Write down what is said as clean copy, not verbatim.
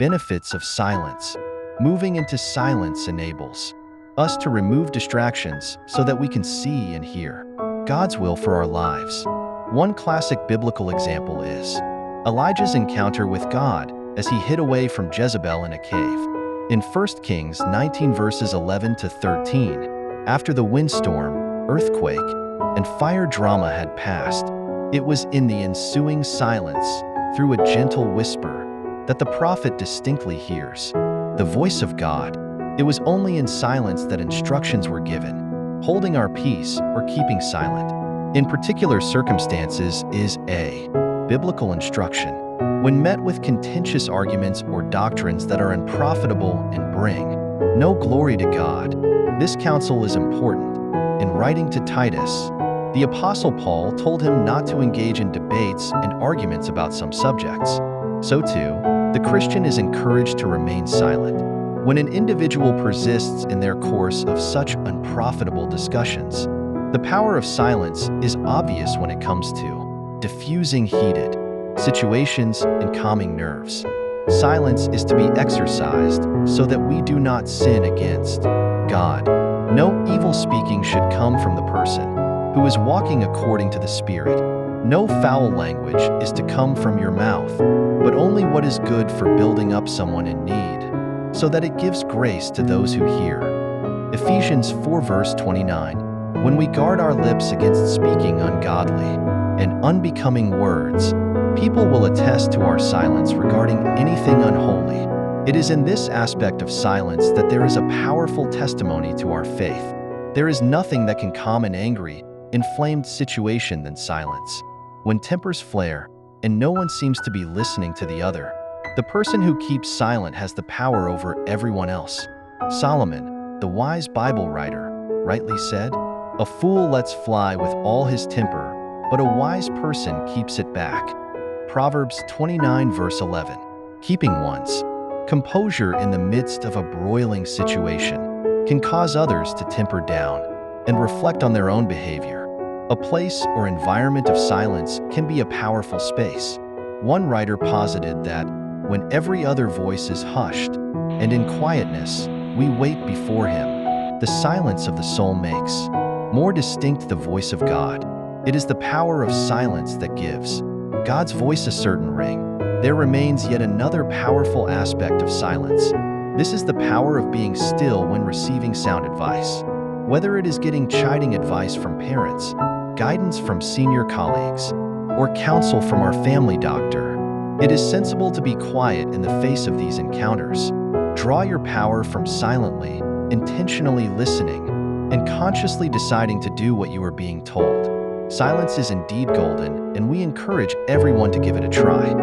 Benefits of silence. Moving into silence enables us to remove distractions so that we can see and hear God's will for our lives. One classic biblical example is Elijah's encounter with God as he hid away from Jezebel in a cave. In 1 Kings 19 verses 11 to 13, after the windstorm, earthquake, and fire drama had passed, it was in the ensuing silence, through a gentle whisper, that the prophet distinctly hears the voice of God. It was only in silence that instructions were given. Holding our peace or keeping silent in particular circumstances is a biblical instruction. When met with contentious arguments or doctrines that are unprofitable and bring no glory to God, this counsel is important. In writing to Titus, the Apostle Paul told him not to engage in debates and arguments about some subjects. So too, the Christian is encouraged to remain silent. When an individual persists in their course of such unprofitable discussions, the power of silence is obvious when it comes to diffusing heated situations and calming nerves. Silence is to be exercised so that we do not sin against God. No evil speaking should come from the person who is walking according to the Spirit. No foul language is to come from your mouth, but only what is good for building up someone in need, so that it gives grace to those who hear. Ephesians 4 verse 29. When we guard our lips against speaking ungodly and unbecoming words, people will attest to our silence regarding anything unholy. It is in this aspect of silence that there is a powerful testimony to our faith. There is nothing that can calm an angry, inflamed situation than silence. When tempers flare and no one seems to be listening to the other, the person who keeps silent has the power over everyone else. Solomon, the wise Bible writer, rightly said, "A fool lets fly with all his temper, but a wise person keeps it back." Proverbs 29 verse 11. Keeping one's composure in the midst of a broiling situation can cause others to temper down and reflect on their own behavior. A place or environment of silence can be a powerful space. One writer posited that when every other voice is hushed and in quietness we wait before him, the silence of the soul makes more distinct the voice of God. It is the power of silence that gives God's voice a certain ring. There remains yet another powerful aspect of silence. This is the power of being still when receiving sound advice. Whether it is getting chiding advice from parents, guidance from senior colleagues, or counsel from our family doctor, it is sensible to be quiet in the face of these encounters. Draw your power from silently, intentionally listening, and consciously deciding to do what you are being told. Silence is indeed golden, and we encourage everyone to give it a try.